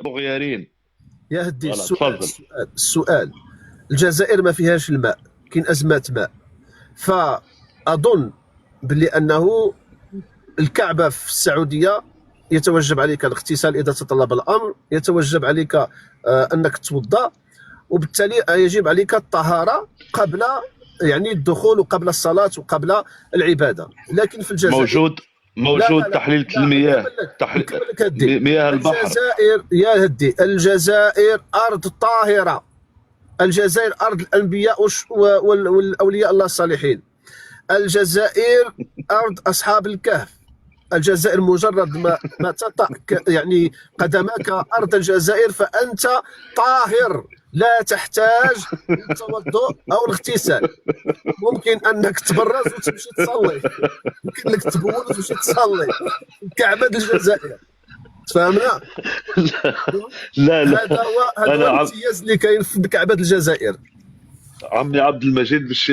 مغيرين. يا هدي فوالا السؤال تفضل. السؤال الجزائر ما فيهاش الماء، كاين ازمات ماء، فاظن باللي انه الكعبه في السعوديه يتوجب عليك الاغتسال اذا تطلب الامر، يتوجب عليك انك توضا، وبالتالي يجب عليك الطهاره قبل يعني الدخول وقبل الصلاه وقبل العباده. لكن في الجزائر موجود لا لا موجود لا تحليل لا المياه، نكمل لك هدي. مياه البحر. الجزائر يا هدي، الجزائر ارض طاهره، الجزائر ارض الانبياء والاولياء الله الصالحين، الجزائر ارض اصحاب الكهف، الجزائر مجرد ما تطأ يعني قدمك ارض الجزائر فانت طاهر، لا تحتاج للتوضؤ او الاغتسال. ممكن انك تبرز وتمشي تصلي، يمكن لك تبول وتمشي تصلي في كعبه الجزائر، تفهمنا؟ لا لا، هذا انا هو الامتياز اللي كاين في كعبه الجزائر. عمي عبد المجيد باش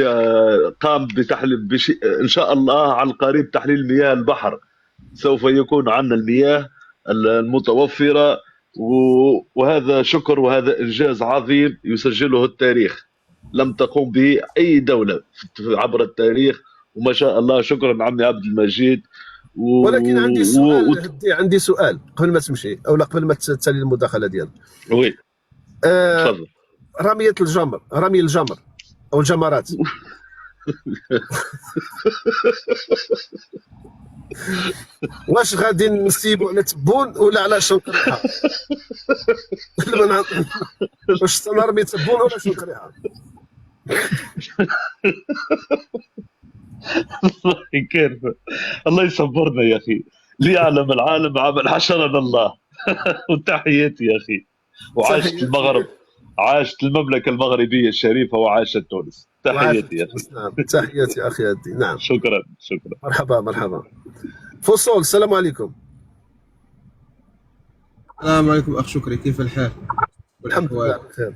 قام بتحليل ان شاء الله على القريب تحليل مياه البحر. سوف يكون عندنا المياه المتوفرة، وهذا شكر وهذا إنجاز عظيم يسجله التاريخ، لم تقوم به أي دولة عبر التاريخ. وما شاء الله، شكرا عمي عبد المجيد. ولكن عندي سؤال هدي، عندي سؤال قبل ما تمشي او لا قبل ما تسالي المداخله ديالك. وي آه تفضل. رمي الجمر او الجمرات واش غادي نسيبو على تبون ولا على شنقريحه؟ واش نرمي تبون ولا شنقريحه؟ الله يكرمك، الله يصبرنا يا أخي، ليعلم العالم عمل حشرنا الله. وتحياتي يا أخي، وعاشت المغرب، عاشت المملكة المغربية الشريفة، وعاشت تونس. تحياتي يا أخي. نعم تحياتي اخي هدي. نعم شكرا. مرحبا. فصول السلام عليكم. السلام عليكم اخ شكري، كيف الحال؟ الحمد لله بخير.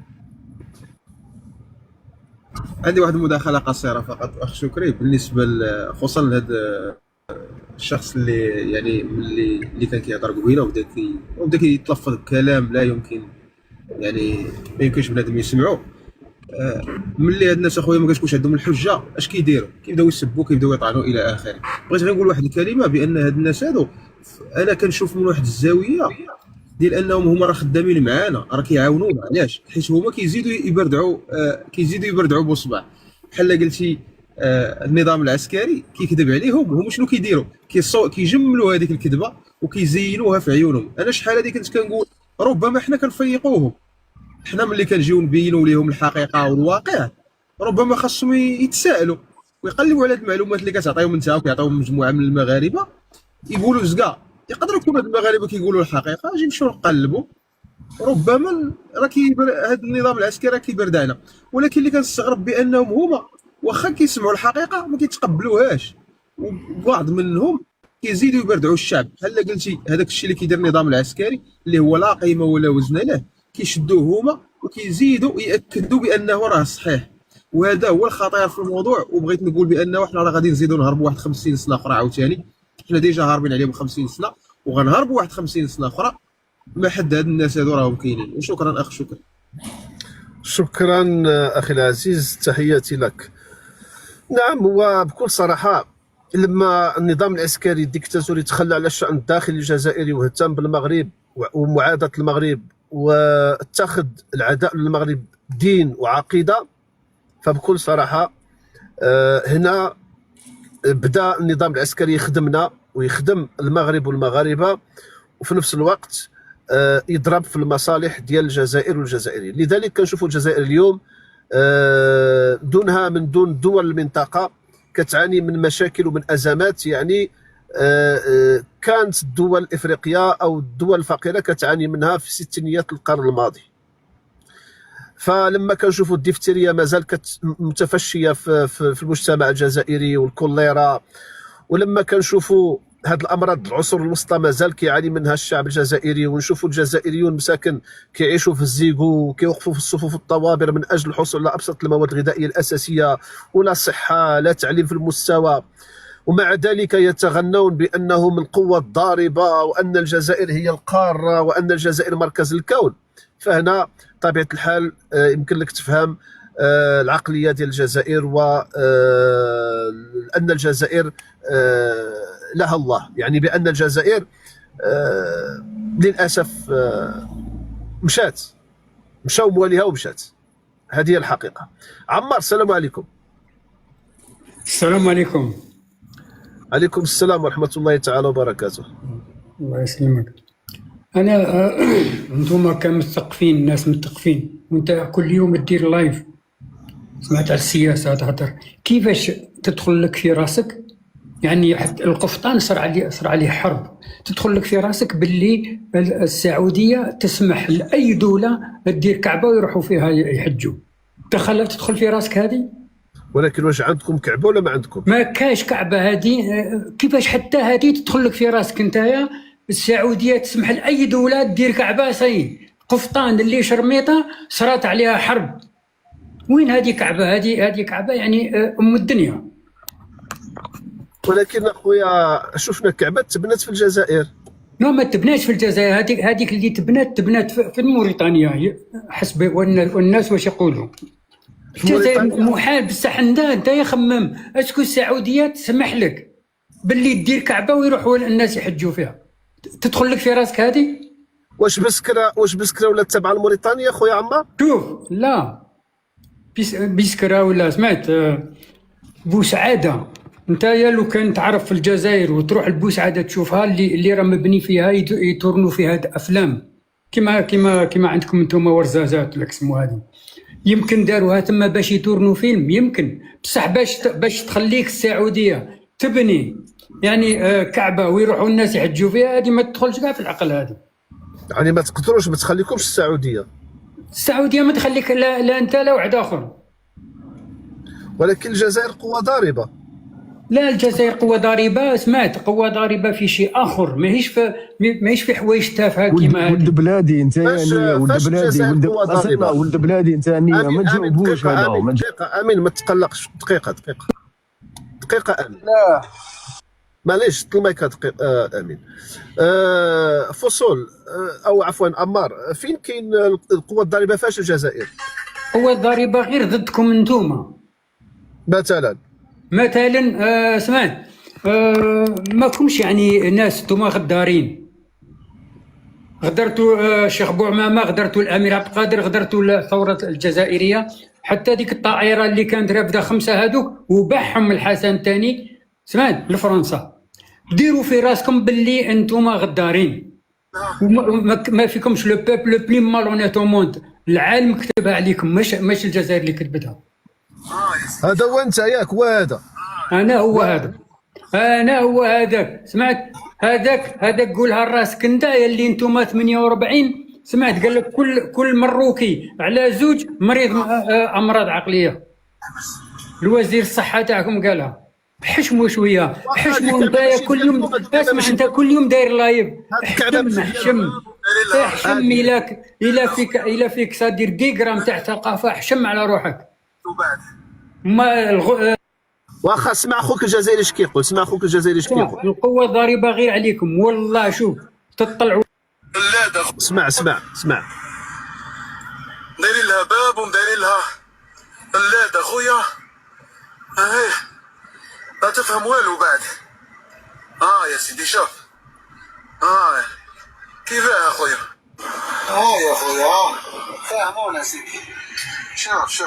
عندي واحد المداخله قصيره فقط اخ شكري، بالنسبه خصوصا لهذا الشخص اللي يعني اللي كان كيهضر قبيله وبدا كيتلفظ بكلام لا يمكن، يعني ما يمكنش بنادم يسمعوه. ملي هاد الناس اخويا ما كتكونش عندهم الحجه اش كيديروا؟ كيبداو يسبوا، كيبداو يطعنوا الى اخره. بغيت غير نقول واحد الكلمه، بان هاد الناس هادو انا كنشوف من واحد الزاويه ديال انهم هما راه خدامين معانا، راه كيعاونونا. علاش؟ حيت هما كيزيدوا يبردعوا بصبع. بحال قلتي النظام العسكري كيكذب عليهم، هما شنو كيديروا؟ كيجملوا هذيك الكذبه وكيزينوها في عيونهم. انا شحال هذه كنت كنقول ربما حنا كنفيقوهم، حنا ملي كنجيو نبينوا لهم الحقيقه والواقع ربما خاصهم يتساءلوا ويقلبوا على هذه المعلومات اللي كتعطيهم انت وكيعطيهم مجموعه من المغاربه. يقولوا زكا يقدروا يكونوا هاد المغاربه كيقولوا الحقيقه، اجي نمشيو نقلبوا، ربما راه هذا النظام العسكري راه كيبردعنا. ولكن اللي كنستغرب بانهم هما واخا كيسمعوا الحقيقه ما كيتقبلوهاش، وبعض منهم كيزيدوا يبردعوا الشعب. بحال قلتي هذاك الشيء اللي كيدير النظام العسكري اللي هو لا قيمه ولا وزن له، كيشدوه هما وكيزيدوا ياكدوا بانه راه صحيح. وهذا هو الخطير في الموضوع. وبغيت نقول بانه حنا راه غادي نزيدوا نهربوا واحد 50 سنه اخرى عاوتاني، حنا ديجا هاربين عليهم 50 سنه وغنهربوا واحد 50 سنه اخرى ما حد هاد الناس هادو راهم كاينين. وشكرا اخ شكرا. شكرا اخي العزيز، تحياتي لك. نعم، وبكل صراحه لما النظام العسكري الديكتاتوري تخلى على الشأن الداخلي الجزائري واهتم بالمغرب ومعاداة المغرب واتخذ العداء للمغرب دين وعقيدة، فبكل صراحة هنا بدا النظام العسكري يخدمنا ويخدم المغرب والمغاربة، وفي نفس الوقت يضرب في المصالح ديال الجزائر والجزائريين. لذلك كنشوفوا الجزائر اليوم دونها من دون دول المنطقة كتعاني من مشاكل ومن أزمات. يعني كانت الدول الإفريقية أو الدول الفقيرة كتعاني منها في ستينيات القرن الماضي. فلما كنشوفوا الدفترية مازال متفشية في المجتمع الجزائري والكوليرا، ولما كنشوفوا هاد الامراض العصور الوسطى مازال كيعاني منها الشعب الجزائري، ونشوفوا الجزائريون مساكن كيعيشوا في الزيغو وكيوقفوا في الصفوف الطوابير من اجل الحصول على ابسط المواد الغذائيه الاساسيه، ولا صحه لا تعليم في المستوى. ومع ذلك يتغنون بأنهم القوة الضاربة وأن الجزائر هي القارة وأن الجزائر مركز الكون. فهنا طبيعة الحال يمكن لك تفهم العقلية ديال الجزائر، وأن الجزائر لها الله، يعني بأن الجزائر للأسف مشاو مواليها ومشات. هذه هي الحقيقة. عمار السلام عليكم. السلام عليكم. عليكم السلام ورحمة الله تعالى وبركاته. الله يسلمك. أنا أنتم كمثقفين، الناس مثقفين، وأنت كل يوم تدير لايف، سمعت على السياسة تهضر، كيفاش تدخل لك في راسك يعني حتى القفطان صار عليه حرب، تدخل لك في راسك باللي السعودية تسمح لأي دولة تدير كعبة ويروحوا فيها يحجوا، تدخل في راسك هذه؟ ولكن واش عندكم كعبة ولا ما عندكم؟ ما كاش كعبة هذه، كيفاش حتى هذه تدخل لك في راسك نتايا؟ السعودية تسمح لأي دولة تدير كعبة، سي قفطان اللي شرميطة صارت عليها حرب. وين هذه كعبة؟ هذه كعبة يعني أم الدنيا. ولكن اخويا شفنا كعبة تبنت في الجزائر. لا ما تبناش في الجزائر، هذيك اللي تبنات في موريتانيا حسب والناس واش يقولوا. الجزائر محال بصح انت يخمم اسكو السعوديه تسمح لك باللي دير كعبه ويروحوا الناس يحجوا فيها، تدخل لك في راسك هذه؟ واش بسكره ولا تابعه لموريتانيا خويا عمار؟ شوف لا بسكره ولا سمعت بوسعاده. انت يا لو كان تعرف في الجزائر وتروح لبوسعاده تشوفها اللي راه مبني فيها يتورنوا فيها افلام كما عندكم انتم ورزازات ولا كسموا هذه، يمكن داروها تما باش يتورنوا فيلم يمكن، بصح باش تخليك السعوديه تبني يعني كعبه ويروحوا الناس يحجوا فيها، هذه ما تدخلش كاع في العقل هذه. يعني ما تقدروش، ما تخليكمش السعوديه ما تخليك لا انت لا واحد اخر. ولكن الجزائر قوه ضاربه. لا الجزائر قوة ضاربة، سمعت قوة ضاربة في شيء آخر، ماهيش في حوايج تافهة كيما ولد بلادي انت يعني ولد بلادي انت يعني ما تجاوبوش هذا. دقيقة أمين ما تقلقش، دقيقة أمين. لا معليش المايك دقيقة أمين. فصول أو عفوا عمار، فين كاين القوة الضاربة فاش الجزائر؟ قوة ضاربة غير ضدكم انتوما مثلا سمعت ما كمش يعني ناس انتوما غدارين، غدرتوا الشيخ بوعمامة، غدرتوا الامير عبد القادر، غدرتوا الثوره الجزائريه، حتى ديك الطائره اللي كانت رافده 5 هذوك وباعهم الحسن الثاني سمعت لفرنسا. ديروا في راسكم باللي انتوما غدارين، ما فيكمش لو بوبل لو بلي مالونيت او موند، العالم كتبها عليكم مش الجزائر اللي كتبتها. هذا هو انت ياك وهذا انا هو هذاك سمعت هذاك قولها لراسك انت اللي انتم 48 سمعت قال لك كل مروكي على 2 مريض امراض عقليه. الوزير الصحه تاعكم قالها. حشموا شويه، حشموا انت كل يوم اسمع، انت كل يوم داير لايف، احشم الا فيك صادير 10 غرام تاع ثقافه، احشم على روحك. ما واخا اسمع خوك الجزائري اش كيقول، القوه ضاربه غير عليكم والله. شوف تطلعوا اسمع دايرين لها باب ومدايرين لها اللاد اخويا، لا تفهم والو بعد. يا سيدي شوف كيفاه اخويا؟ يا اخويا فهمونا سيدي. شوف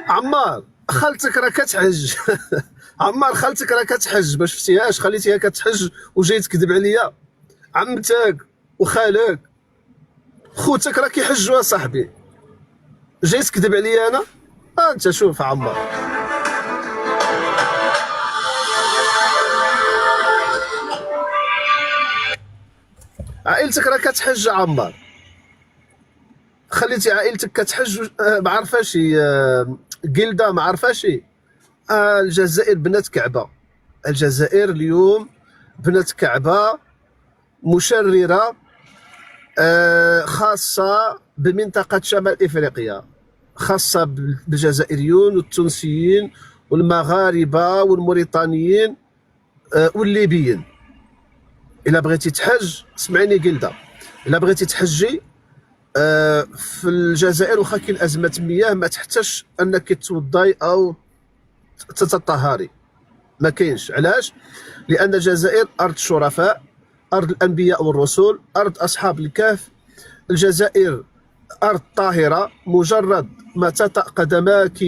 عمار خالتك راه كتحج عمار خالتك راه كتحج، ما شفتيهاش؟ خليتيها كتحج وجاي تكذب عليا. عمتك وخالك خوتك راه كيحجوا صاحبي، جاي تكذب عليا انا؟ انت شوف عمار، عائلتك راه كتحج عمار، خليتي عائلتك كتحج ما عرفاش قلده ما عرفاش الجزائر بنت كعبه، الجزائر اليوم بنت كعبه مشرره خاصه بمنطقه شمال افريقيا، خاصه بالجزائريون والتونسيين والمغاربه والموريتانيين والليبيين. الا بغيتي تحج اسمعيني قلده، الا بغيتي تحجي في الجزائر واخا كاين ازمه مياه ما تحتاجش انك توضاي او تتطهري، ما كاينش. علاش؟ لان الجزائر ارض الشرفاء، ارض الانبياء والرسل، ارض اصحاب الكهف. الجزائر ارض طاهره، مجرد ما تطأ قدماك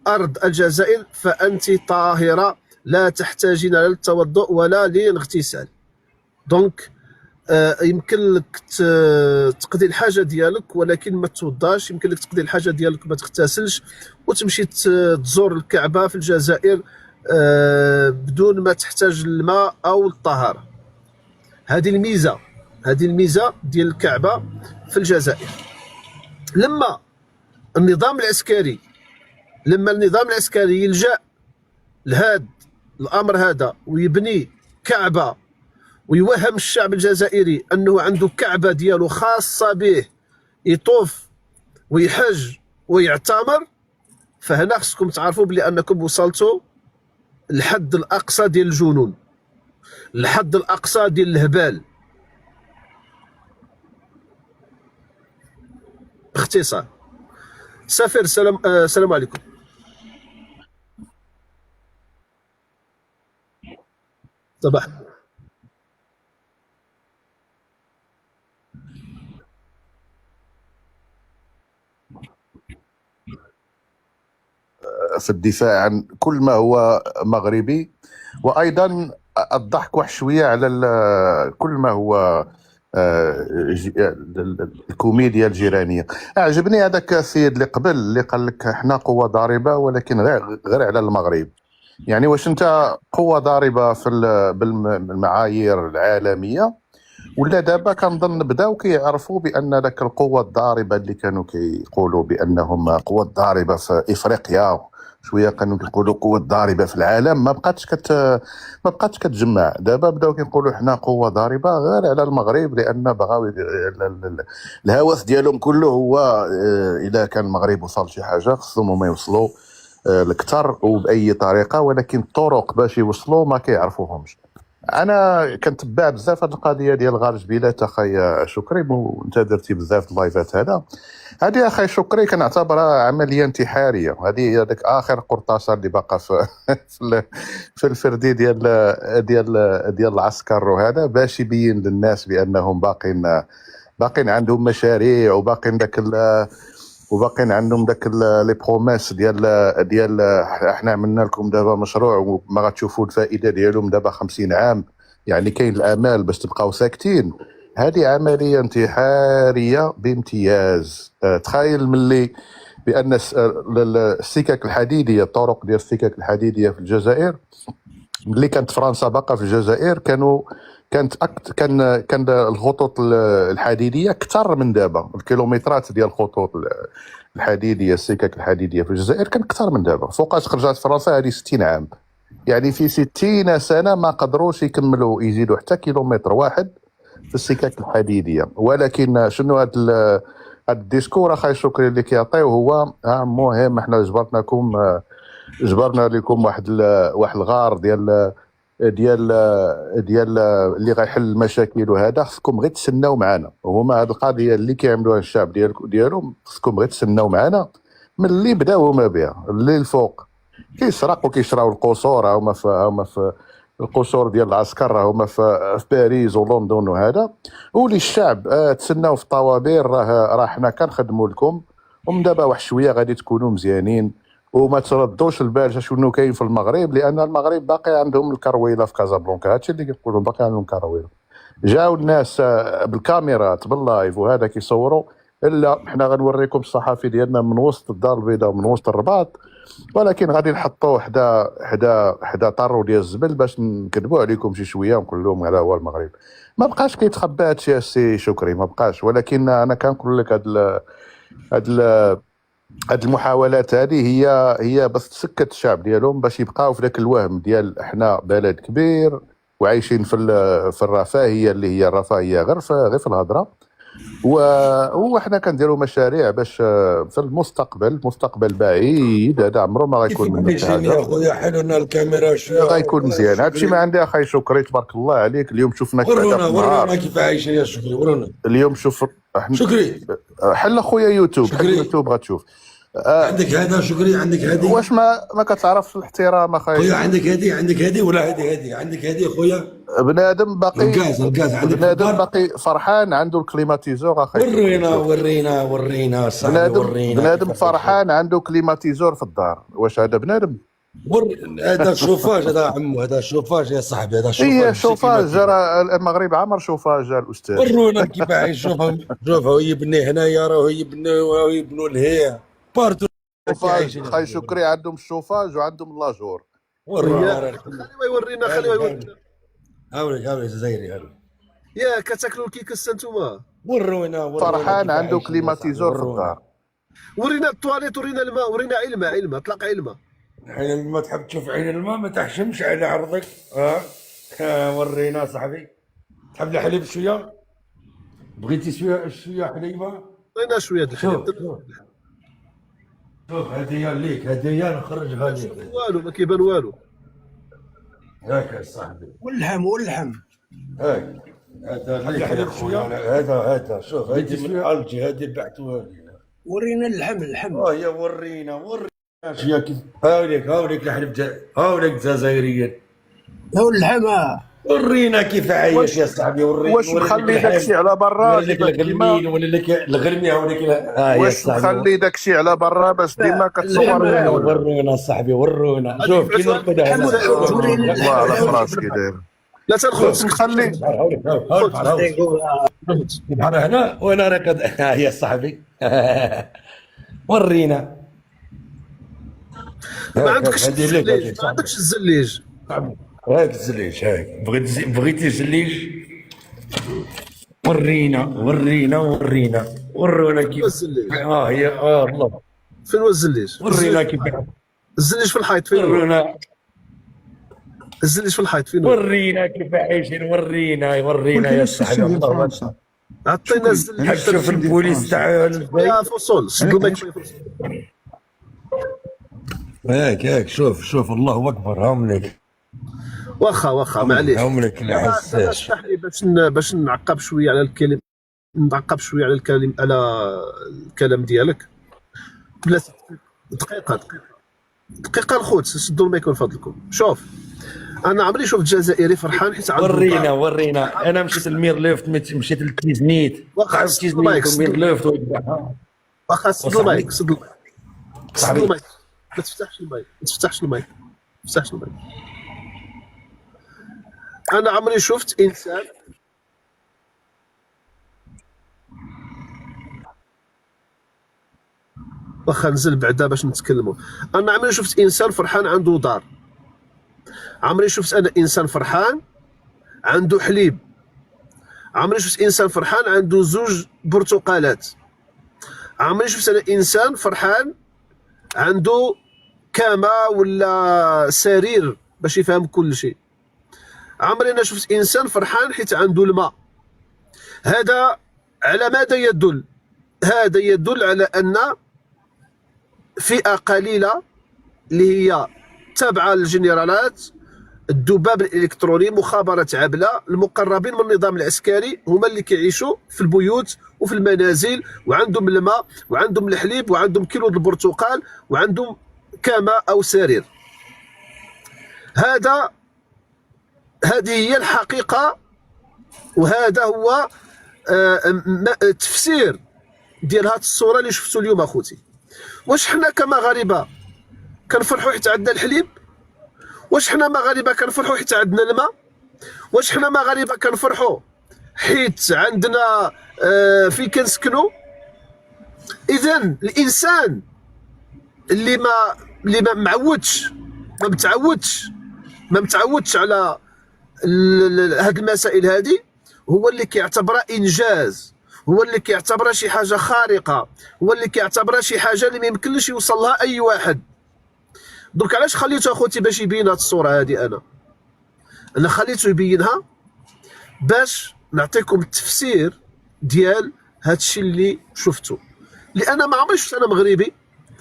ارض الجزائر فانت طاهره، لا تحتاجين لا للتوضؤ ولا للاغتسال. دونك يمكن لك تقضي الحاجه ديالك ولكن ما توضاش، يمكن لك تقضي الحاجه ديالك ما تغتسلش وتمشي تزور الكعبه في الجزائر بدون ما تحتاج الماء او الطهاره. هذه الميزه ديال الكعبه في الجزائر. لما النظام العسكري يلجأ لهذا الامر هذا ويبني كعبه ويوهم الشعب الجزائري انه عنده كعبه ديالو خاصه به يطوف ويحج ويعتمر، فهنا خصكم تعرفوا بلي انكم وصلتوا الحد الاقصى ديال الجنون، الحد الاقصى ديال الهبال. باختصار سفير السلام عليكم. صباح في الدفاع عن كل ما هو مغربي، وايضا الضحك واحد شويه على كل ما هو الكوميديا الجيرانيه. اعجبني هذاك السيد اللي قبل اللي قال لك احنا قوه ضاربه ولكن غير على المغرب. يعني واش انت قوه ضاربه في بالمعايير العالميه، ولا دابا كنظن بداو كيعرفوا بان ذاك القوه الضاربه اللي كانوا كيقولوا بانهم قوه ضاربه في افريقيا، شويه كانوا كيقولوا قوه ضاربه في العالم، ما بقاتش كتجمع. دابا بداو كيقولوا حنا قوه ضاربه غير على المغرب، لان بغاو الهوس ديالهم كله هو اذا كان المغرب وصل شي حاجه خصهم هما يوصلوا الكثر وباي طريقه، ولكن الطرق باش يوصلوا ما كيعرفوهمش. انا كنتبع بزاف هاد القضيه ديال غار جبيلات اخايا شكري، وانت درتي بزاف اللايفات. هذه اخاي شكري كنعتبرها عمليه انتحاريه. هذاك اخر قرطاسه اللي باقا في الفردي ديال العسكر، وهذا باش يبين للناس بانهم باقين عندهم مشاريع وباقين عندهم داك لي بروميس ديال احنا عملنا لكم دابا مشروع وما غتشوفوا الفائده ديالهم دابا 50 عام، يعني كاين الامال باش تبقاو ساكتين. هذه عمليه انتحاريه بامتياز. تخيل ملي بان السكك الحديديه، الطرق ديال السكك الحديديه في الجزائر ملي كانت فرنسا باقا في الجزائر كان الخطوط الحديديه اكثر من دابا. الكيلومترات ديال الخطوط الحديديه، السكك الحديديه في الجزائر كان اكثر من دابا. فوقاش خرجت فرنسا هذه 60 عام، يعني في 60 سنه ما قدروش يكملوا يزيدوا حتى كيلومتر واحد في السكك الحديديه. ولكن شنو هذا الديسكور اخاي شكري اللي كيعطيو هو مهم. احنا جبرنا لكم واحد الغار ديال اللي غيحل المشاكل، وهذا خصكم غير تسناو معنا. وهما هاد القضيه اللي كيعملوها الشعب ديالهم خصكم غير تسناو معنا من اللي بداو هما بها. اللي الفوق كيسرق وكيشراو القصور، هما في القصور ديال العسكر، هما في باريس ولندن وهذا. ولي الشعب تسناو في الطوابير، راه حنا كنخدموا لكم، ومن دابا واحد شويه غادي تكونوا مزيانين. وما تردوش البال شنو كاين في المغرب، لان المغرب باقي عندهم الكرويله في كازابلانكا. هادشي اللي كيقولوا باقي عندهم الكرويله. جاو الناس بالكاميرات باللايف وهذا كيصوروا. الا حنا غنوريكم الصحافي ديالنا من وسط الدار البيضاء ومن وسط الرباط، ولكن غادي نحطوه حدا طرو ديال الزبل باش نكذبوا عليكم شي شويه ونقول لهم هذا هو المغرب. ما بقاش كيتخبى هادشي السي شكري، ما بقاش. ولكن انا كنقول لك هاد هاد المحاولات هذه هي بس تسكت الشعب ديالهم باش يبقاو في ذاك الوهم ديال احنا بلد كبير وعايشين في الرفاهيه اللي هي الرفاهيه غير في الهضره. وحنا كنديروا مشاريع باش في المستقبل، مستقبل بعيد هذا عمره ما غيكون منه شي حاجه. يا خويا حلوا لنا الكاميرا شويه غيكون مزيان. هادشي ما عندي اخاي شكري، تبارك الله عليك. اليوم شفناك ورونا كيف عايشين يا شكري، ورونا. اليوم شوف شكري حل اخويا يوتيوب، حل يوتيوب غتشوف. عندك هذا شكري، عندك هذه. واش ما كتعرفش الاحترام اخاي؟ خويا عندك هذه ولا هذه عندك هذه خويا. بنادم باقي الغاز عندك بنادم باقي فرحان عنده الكليماتيزور اخاي. ورينا صاحبي، ورينا بنادم فرحان عنده كليماتيزور في الدار. واش هذا بنادم؟ هذا شوفاج، هذا عمو، هذا شوفاج يا صاحبي، هذا شوفاج. هي شوفاج، راه المغرب عمر شوفاج الاستاذ. ورونا كيف عايش. شوفوا يبني هنايا، راه يبنوا لهيه بارتو. خاي شكري عندهم الشوفاج وعندهم لاجور. ورونا خليه يورينا. هاوليك جزائري هاوليك. يا كتاكلوا الكيكس انتوما. ورونا فرحان عنده كليماتيزور في الدار. ورينا الطواليت، ورينا الماء، ورينا علمه اطلق علمه. حين ما تحب تشوف عين الماء ما تحشمش على عرضك. ورينا صاحبي. تحب الحليب شويه؟ بغيتي شويه حليبه؟ عطينا شويه د الحليب. شوف هديه ليك، هديه نخرجها ليك. والو ما كيبان والو. هاك يا صاحبي. واللحم هاك هذا ليك يا خويا. هذا شوف هذه من الجي، هذه بعتوها لي. ورينا اللحم يا ورينا شويه كيف. هاوليك الحليب، هاوليك جزائريين. هو اللحم. ورينا كيف عايش يا صاحبي. واش مخلي داكشي على برا؟ وريك الغلمين ولا لك الغرميه وريك. واش مخلي داكشي على برا باش ديما كتصور؟ ورونا صاحبي، ورونا. شوف كي نرقد الله على فراسك داير. لا تنخرج نخلي بحال هنا وانا راقد. يا صاحبي ورينا. ما عندكش الزليج. هاك الزليج، هاك بغيتي الزليج. ورونا كيف. الزليج هي الله. فين هو الزليج؟ ورينا كيف. الزليج في الحيط فين؟ ورونا الزليج في الحيط فين؟ ورينا كيف عايشين. ورينا يا صاحبي. الله عطينا الزليج. شوف البوليس تاع يا فصول سدوا مايك. هاك شوف الله اكبر. هاملك واخا معليش. هاملك الحساس. اسمح لي باش نعقب شويه على الكلام، على الكلام ديالك. بلاتي دقيقه الخوت، سدوا المايك من فضلكم. شوف انا عمري شفت جزائري فرحان حيت عنده. ورينا انا مشيت للميرلوفت، مشيت للتيزنيت. ميرلوفت. واخا سد المايك. ما تفتحش المايك. انا عمري شفت انسان واخا نزل بعدا باش نتكلموا. انا عمري شفت انسان فرحان عنده دار. عمري شفت انا انسان فرحان عنده حليب. عمري شفت انسان فرحان عنده 2 برتقالات. عمري شفت انا انسان فرحان عنده كامة ولا سرير باش يفهم كل شيء. عمري انا شفت انسان فرحان حيت عنده الماء. هذا على ماذا يدل؟ هذا يدل على ان فئة قليلة اللي هي تابعة للجنرالات، الذباب الالكتروني، مخابرات عبلة، المقربين من النظام العسكري، هما اللي كيعيشوا في البيوت وفي المنازل وعندهم الماء وعندهم الحليب وعندهم كيلو البرتقال وعندهم كامة او سرير. هذه هي الحقيقة، وهذا هو تفسير ديال هذه الصورة اللي شفتوا اليوم اخوتي. واش حنا كمغاربة كنفرحوا حيت عندنا الحليب؟ واش حنا مغاربة كنفرحوا حيت عندنا الماء؟ واش حنا مغاربة كنفرحوا حيت عندنا فين كنسكنوا؟ اذا الانسان اللي ما متعودش على هاد المسائل هذه هو اللي كيعتبرها انجاز، هو اللي كيعتبرها شي حاجه خارقه، هو اللي كيعتبرها شي حاجه اللي ما يمكنش يوصل لها اي واحد. درك علاش خليته اخوتي باش يبين هذه الصوره هذه؟ انا خليته يبينها باش نعطيكم التفسير ديال هذا الشيء اللي شفتو، لان ما عمري شفت انا مغربي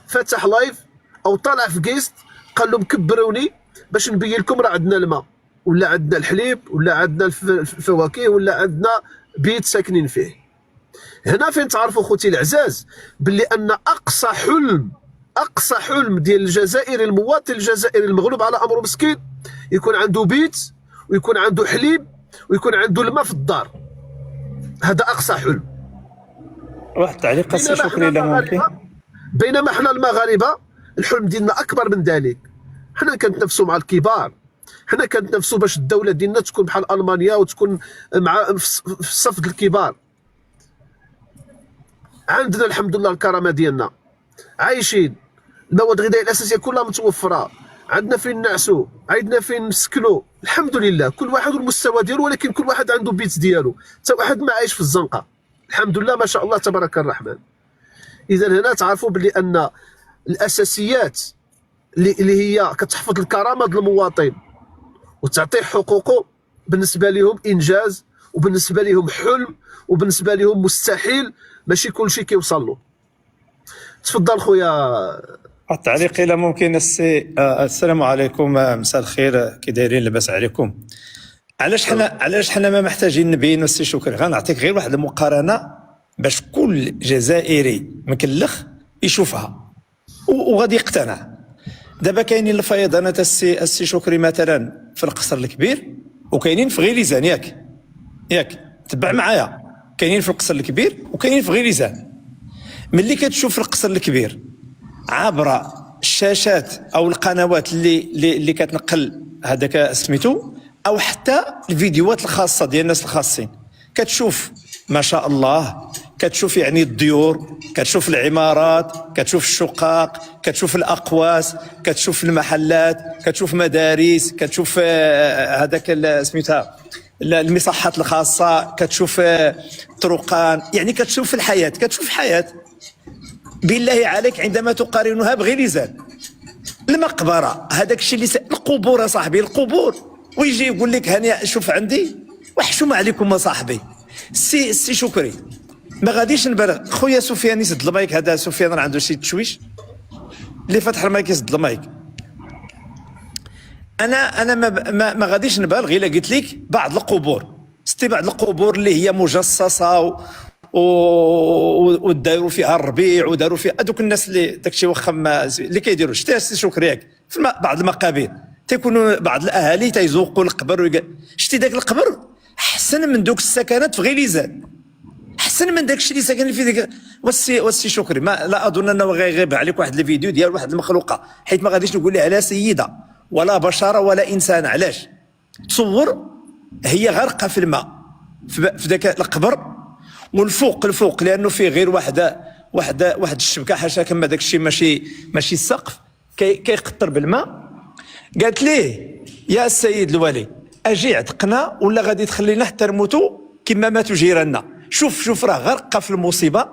فتح لايف او طلع في كيست قال لهم كبروني باش نبين لكم راه عندنا الماء ولا عندنا الحليب ولا عندنا الفواكه ولا عندنا بيت ساكنين فيه. هنا فين تعرفوا خوتي العزاز باللي ان اقصى حلم ديال الجزائري، المواطن الجزائري المغلوب على امره مسكين، يكون عنده بيت ويكون عنده حليب ويكون عنده الماء في الدار. هذا اقصى حلم. واحد التعليق السي شكري الا ممكن. بينما احنا المغاربه الحلم ديالنا اكبر من ذلك. حنا كنتنافسوا مع الكبار، حنا كنتنافسوا باش الدوله ديالنا تكون بحال المانيا وتكون مع في الصف ديال الكبار. عندنا الحمد لله الكرامه ديالنا، عايشين، المواد الغذائيه الاساسيه كلها متوفره، عندنا فين نعسوا، عندنا فين نسكنوا، الحمد لله. كل واحد والمستوى ديالو، ولكن كل واحد عنده بيت ديالو، حتى واحد ما عايش في الزنقه، الحمد لله ما شاء الله تبارك الرحمن. اذا هنا تعرفوا بلي ان الاساسيات اللي هي كتحفظ الكرامه ديال المواطن وتعطيه حقوقه، بالنسبه لهم انجاز، وبالنسبه لهم حلم، وبالنسبه لهم مستحيل ماشي كل شيء كيوصل له. تفضل خويا. التعليق الا ممكن. السلام عليكم، مساء الخير، كي دايرين؟ لاباس عليكم؟ علاش حنا ما محتاجين نبينوا السي شكري؟ غنعطيك غير واحد المقارنه باش كل جزائري مكلخ يشوفها وغادي يقتنع. دابا كاينين الفيضانات السي شكري مثلا في القصر الكبير، وكاينين في غيليزان، ياك تبع معايا، كاينين في القصر الكبير وكاينين في غيليزان. ملي كتشوف في القصر الكبير عبر الشاشات او القنوات اللي كتنقل هذاك سميتو، او حتى الفيديوهات الخاصه ديال الناس الخاصين، كتشوف ما شاء الله، كتشوف يعني الديور، كتشوف العمارات، كتشوف الشقق، كتشوف الاقواس، كتشوف المحلات، كتشوف مدارس، كتشوف هذاك سميتها المصحات الخاصه، كتشوف طرقان، يعني كتشوف الحياه، كتشوف حياه. بالله عليك عندما تقارنها بغيليزان، المقبره، هذاك الشيء اللي القبور صاحبي، القبور، ويجي يقول لك هاني شوف عندي وحشوم عليكم صاحبي. سي شكري ما غاديش نبالغ. خويا سفيان يسد المايك، هذا سفيان راه عنده شي تشويش اللي فتح المايك، يسد المايك. انا ما غاديش نبالغ الا قلت لك بعض القبور، بعض القبور اللي هي مجصصه وداروا فيها الربيع وداروا فيها هذوك الناس اللي داكشي واخا اللي كيديروا. شتي السي شكري ياك في بعض المقابر تيكونوا بعض الاهالي تيزوقوا القبر شتي داك القبر احسن من دوك السكنات في غيليزان، احسن من داك الشيء اللي ساكن في ديك. والسي شكري ما لا اظن انه غيغيب عليك واحد الفيديو ديال واحد المخلوقه، حيت ما غاديش نقول لها على سيده ولا بشره ولا انسان. علاش؟ تصور هي غارقه في الماء في ذاك القبر، والفوق لانه فيه غير واحد الشبكه حاشا كما داك الشيء ماشي السقف، كيقطر بالماء. قالت ليه يا السيد الوالي اجي عتقنا ولا غادي تخلينا حتى نموتوا كما ماتوا جيراننا. شوف راه غرقه في المصيبه،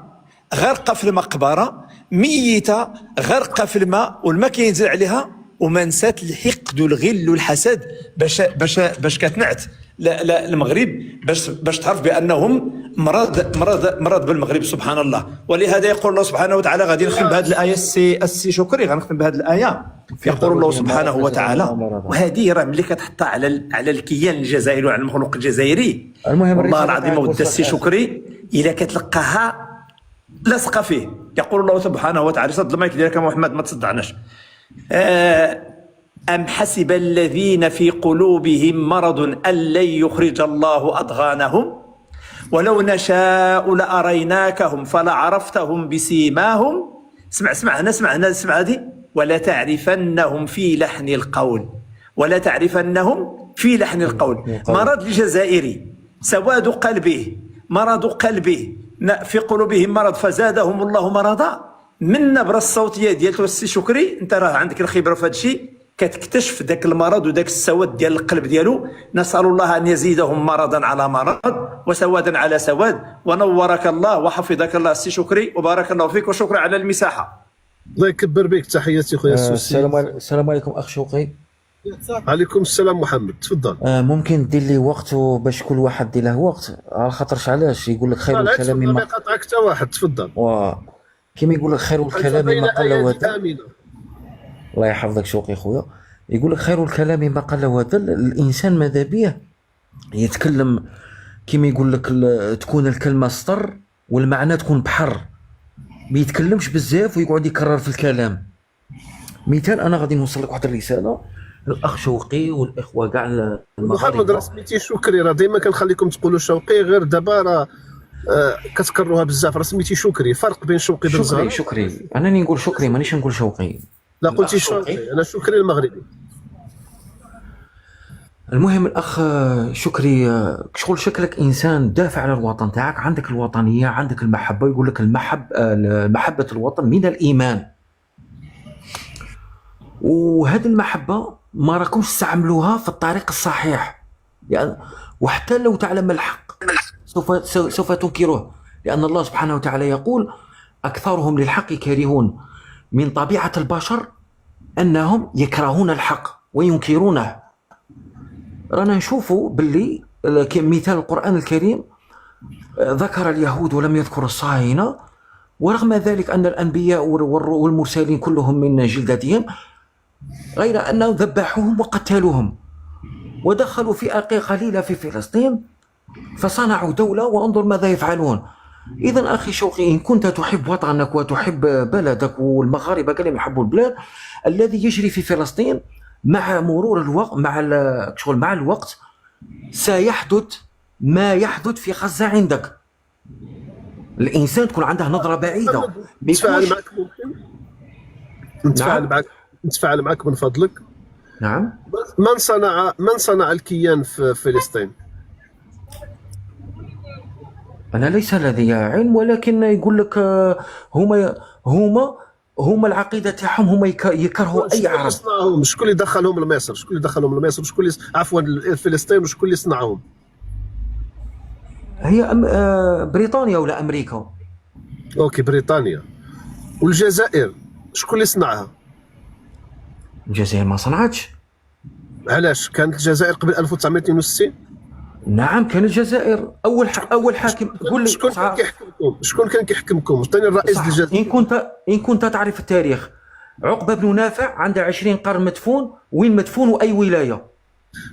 غرقه في المقبره، ميته، غرقه في الماء، والماء كينزل عليها، وما نسات الحقد والغل والحسد باش كتنعت المغرب، باش تعرف بانهم مرض بالمغرب. سبحان الله. ولهذا يقول الله سبحانه وتعالى، غادي نختم بهذه الايه السي شكري، غنختم بهذه الايه. يقول الله سبحانه وتعالى، وهذه راه ملي كتحطها على الكيان الجزائري وعلى المخلوق الجزائري، والله العظيم ود السي شكري الا كتلقاها لاصقه فيه. يقول الله سبحانه وتعالى، صد المايك ديالك محمد ما تصدعناش. أم حسب الذين في قلوبهم مرض أن لن يخرج الله أضغانهم ولو نشاء لأريناكهم فلعرفتهم بسيماهم. اسمع هذه، ولا تعرفنهم في لحن القول، ولا تعرفنهم في لحن القول. مرض الجزائري، سواد قلبه، مرض قلبه، في قلوبهم مرض فزادهم الله مرضا. من نبره الصوتيه ديالته السي شكري، انت راه عندك الخبره في هذا الشيء، كتكتشف ذاك المرض وذاك السواد ديال القلب ديالو. نسال الله ان يزيدهم مرضا على مرض وسوادا على سواد. ونورك الله وحفظك الله السي شكري، وبارك الله فيك، وشكرا على المساحه. الله يكبر بك. تحياتي خويا السوسي. السلام عليكم اخ شوقي. عليكم السلام محمد، تفضل. ممكن دير لي وقت باش كل واحد دير له وقت، على خاطرش علاش يقول لك خير الكلام ما يقطعك حتى واحد. تفضل. كيما يقول لك خير الكلام ما قل ودل. الله يحفظك شوقي خويا. يقول لك خير الكلام ما قل ودل. الانسان ماذا بيه يتكلم كيما يقول لك تكون الكلمه سطر والمعنى تكون بحر، ما يتكلمش بزاف ويقعد يكرر في الكلام. مثال انا غادي نوصل لك واحد الرساله الاخ شوقي والاخوه كاع المغاربه. محمد راه سميتي شكري، راه ديما كنخليكم تقولوا شوقي، غير دابا راه كتكرروها بزاف. راه سميتي شكري، فرق بين شوقي بن زهر. شكري انني نقول شكري مانيش نقول شوقي. لا قلتي شوقي، انا شكري المغربي. المهم الاخ شكري شغل شكلك انسان دافع على الوطن تاعك، عندك الوطنيه، عندك المحبه. يقول لك محبه الوطن من الايمان، وهذه المحبه ما راكمش تستعملوها في الطريق الصحيح يعني. وحتى لو تعلم الحق سوف تنكره، لان الله سبحانه وتعالى يقول اكثرهم للحق كارهون. من طبيعه البشر انهم يكرهون الحق وينكرونه. رانا نشوفوا باللي كمثال القرآن الكريم ذكر اليهود ولم يذكر الصهاينة، ورغم ذلك أن الأنبياء والمرسلين كلهم من جلدتهم، غير أنهم ذبحوهم وقتلوهم ودخلوا فئة قليلة في فلسطين فصنعوا دولة، وانظر ماذا يفعلون. إذا أخي شوقي، إن كنت تحب وطنك وتحب بلدك، والمغاربة كلهم يحبوا البلاد، الذي يجري في فلسطين مع مرور الوقت مع الوقت سيحدث ما يحدث في غزة عندك. الإنسان تكون عنده نظرة بعيدة. نتفاعل معك ممكن؟ نتفاعل معك من فضلك. نعم. من صنع الكيان في فلسطين؟ أنا ليس لدي علم، ولكن يقول لك هما العقيده تاعهم هما يكرهوا اي عرب. شكون اللي دخلهم لمصر؟ شكون اللي عفوا فلسطين، وشكون اللي صنعهم؟ هي بريطانيا ولا امريكا؟ اوكي، بريطانيا. والجزائر شكون اللي صنعها؟ الجزائر ما صنعتش. علاش؟ كانت الجزائر قبل 1962؟ نعم كان الجزائر اول حاكم. قول لي شكون كان كيحكمكم؟ عطيني الرئيس الجزائري. ان كنت تعرف التاريخ، عقبه بن نافع عنده 20 قرن مدفون. وين مدفون واي ولايه؟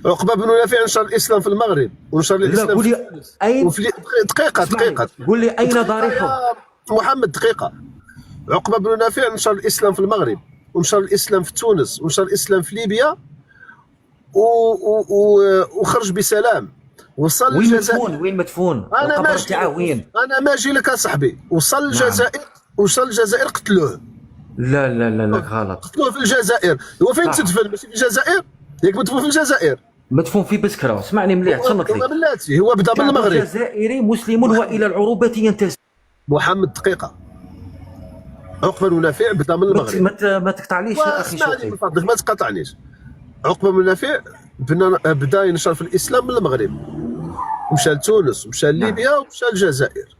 عقبه بن نافع نشر الاسلام في المغرب ونشر الاسلام في تونس. دقيقه قول لي اين ضريحه؟ محمد دقيقه. عقبه بن نافع نشر الاسلام في المغرب، ونشر الاسلام في تونس، ونشر الاسلام في ليبيا، وخرج بسلام. وصل الجزائر. وين مدفون؟ القبر تاعه وين؟ انا ماجي لك اصاحبي. وصل الجزائر. وصل الجزائر قتلوه. لا غلط. قتلوه في الجزائر. هو فين تدفن؟ ماشي في الجزائر؟ ياك مدفون في الجزائر. مدفون في بسكره. اسمعني مليح، تصنت لي. بلاتي هو بدا من المغرب. الجزائري مسلم والى العروبه ينتسب. محمد دقيقه. عقبه بن نافع بدا من المغرب. ما تقطعنيش اخي شوقي من فضلك، ما تقاطعنيش. عقبه بن نافع بدا ينشر في الاسلام من المغرب، مشى لتونس، مشى لليبيا، ومشى للجزائر.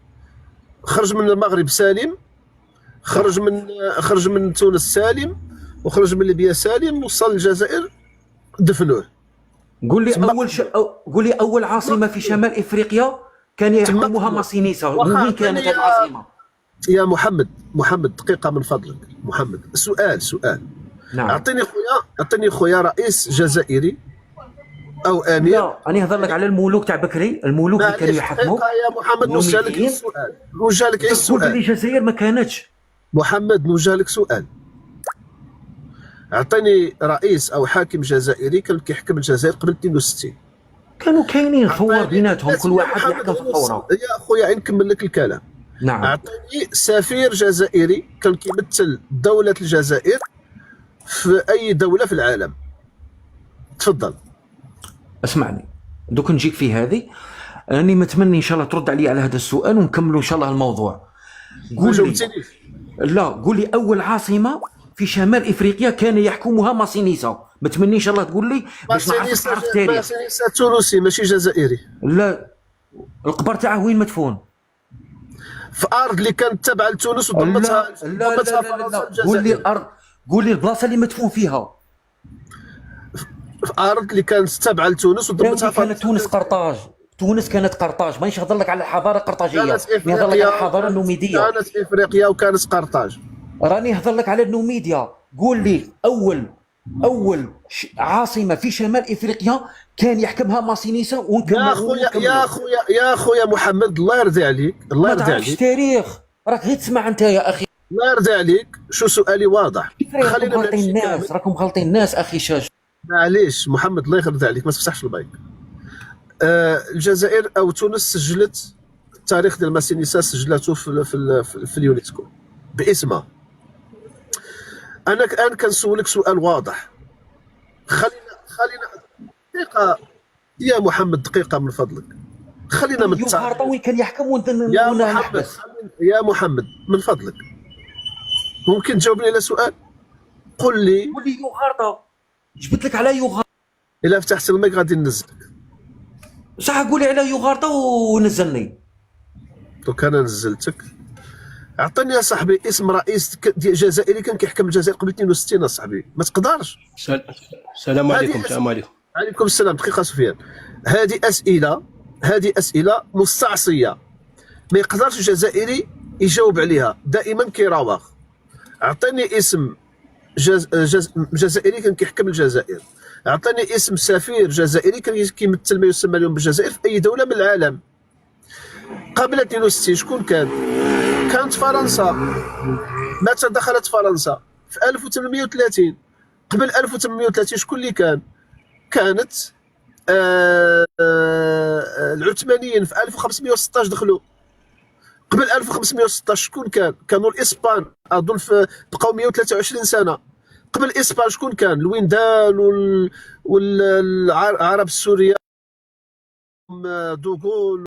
خرج من المغرب سالم، خرج من تونس سالم، وخرج من ليبيا سالم، وصل للجزائر دفنوه. قول لي اول عاصمه في شمال افريقيا كان يحكمها ماسينيسا، وين كانت العاصمه؟ يا محمد دقيقه من فضلك. محمد، سؤال. نعم. اعطيني خويا رئيس جزائري او امير. لا انا نهضر لك على الملوك تاع بكري، الملوك اللي كانوا يحكموا. يا محمد نوجه لك السؤال. تقول لي الجزائر ما كانتش. محمد نوجه لك سؤال. اعطيني رئيس او حاكم جزائري كان كيحكم الجزائر قبل 62. كانوا كاينين ثوار بيناتهم، كل واحد يحكم في الثوره. يا خويا نكمل لك الكلام. نعم. اعطيني سفير جزائري كان كيمثل دولة الجزائر في اي دولة في العالم. تفضل. اسمعني دوك نجيك في هذه. راني متمني ان شاء الله ترد علي على هذا السؤال ونكملوا ان شاء الله الموضوع. قول لي اول عاصمه في شمال افريقيا كان يحكمها ماسينيسا، ما تمنيش الله تقول لي باش نعرف التاريخ. ماسينيسا تونسي ماشي جزائري. لا القبر تاعه وين مدفون؟ في ارض اللي كانت تابعه لتونس وضمتها. لا قول لي الارض، قول لي البلاصه اللي مدفون فيها. في ارض اللي كانت تابعه لتونس وضمتها. كانت تونس قرطاج، تونس كانت قرطاج، مانيش نهضر لك على الحضاره القرطاجيه، نهضر لك على الحضاره النوميديه. كانت افريقيا وكانت قرطاج. راني نهضر لك على النوميديا. قول لي اول عاصمه في شمال افريقيا كان يحكمها ماسينيسا ونكمل. يا خويا محمد الله يرضي عليك، الله يرضي عليك. ما تاريخ، راك غير تسمع انت يا اخي. الله يرضي عليك، شو سؤالي واضح. خلينا مغلطين الناس، راكم مغلطين الناس اخي شاش. معليش محمد الله يرضي عليك ما تفتحش البايك. الجزائر او تونس سجلت التاريخ ديال ماسينيسا، سجلته في اليونسكو باسمها. انا الان كنسولك سؤال واضح. خلينا دقيقه يا محمد، دقيقه من فضلك. خلينا من يوغارطا وين كان يحكم يا محمد من فضلك ممكن تجاوبني على سؤال؟ قل لي يوغارطا. جبت لك على يوغارطا. الا فتحت المايك غادي ننزلك. صح قولي على يوغارطا ونزلني. دوك انا نزلتك. عطيني يا صاحبي اسم رئيس جزائري كان كيحكم الجزائر قبل 62 صاحبي، ما تقدرش. السلام عليكم. السلام عليكم. عليكم السلام. دقيقه سفيان، هذه اسئله مستعصيه ما يقدرش الجزائري يجاوب عليها، دائما كيراوغ. اعطيني اسم جزائري كان كيحكم الجزائر، اعطيني اسم سفير جزائري كان كيمثل ما يسمى اليوم بالجزائر في اي دوله من العالم. قبل 62 شكون كان؟ كانت فرنسا. متى دخلت فرنسا؟ في 1830. قبل 1830 شكون اللي كان؟ كانت العثمانيين في 1516 دخلوا. قبل 1516 شكون كان؟ كانوا الاسبان، اظن بقاو 123 سنه. قبل الاسبان شكون كان؟ الويندان والعرب السوريه، دوغول.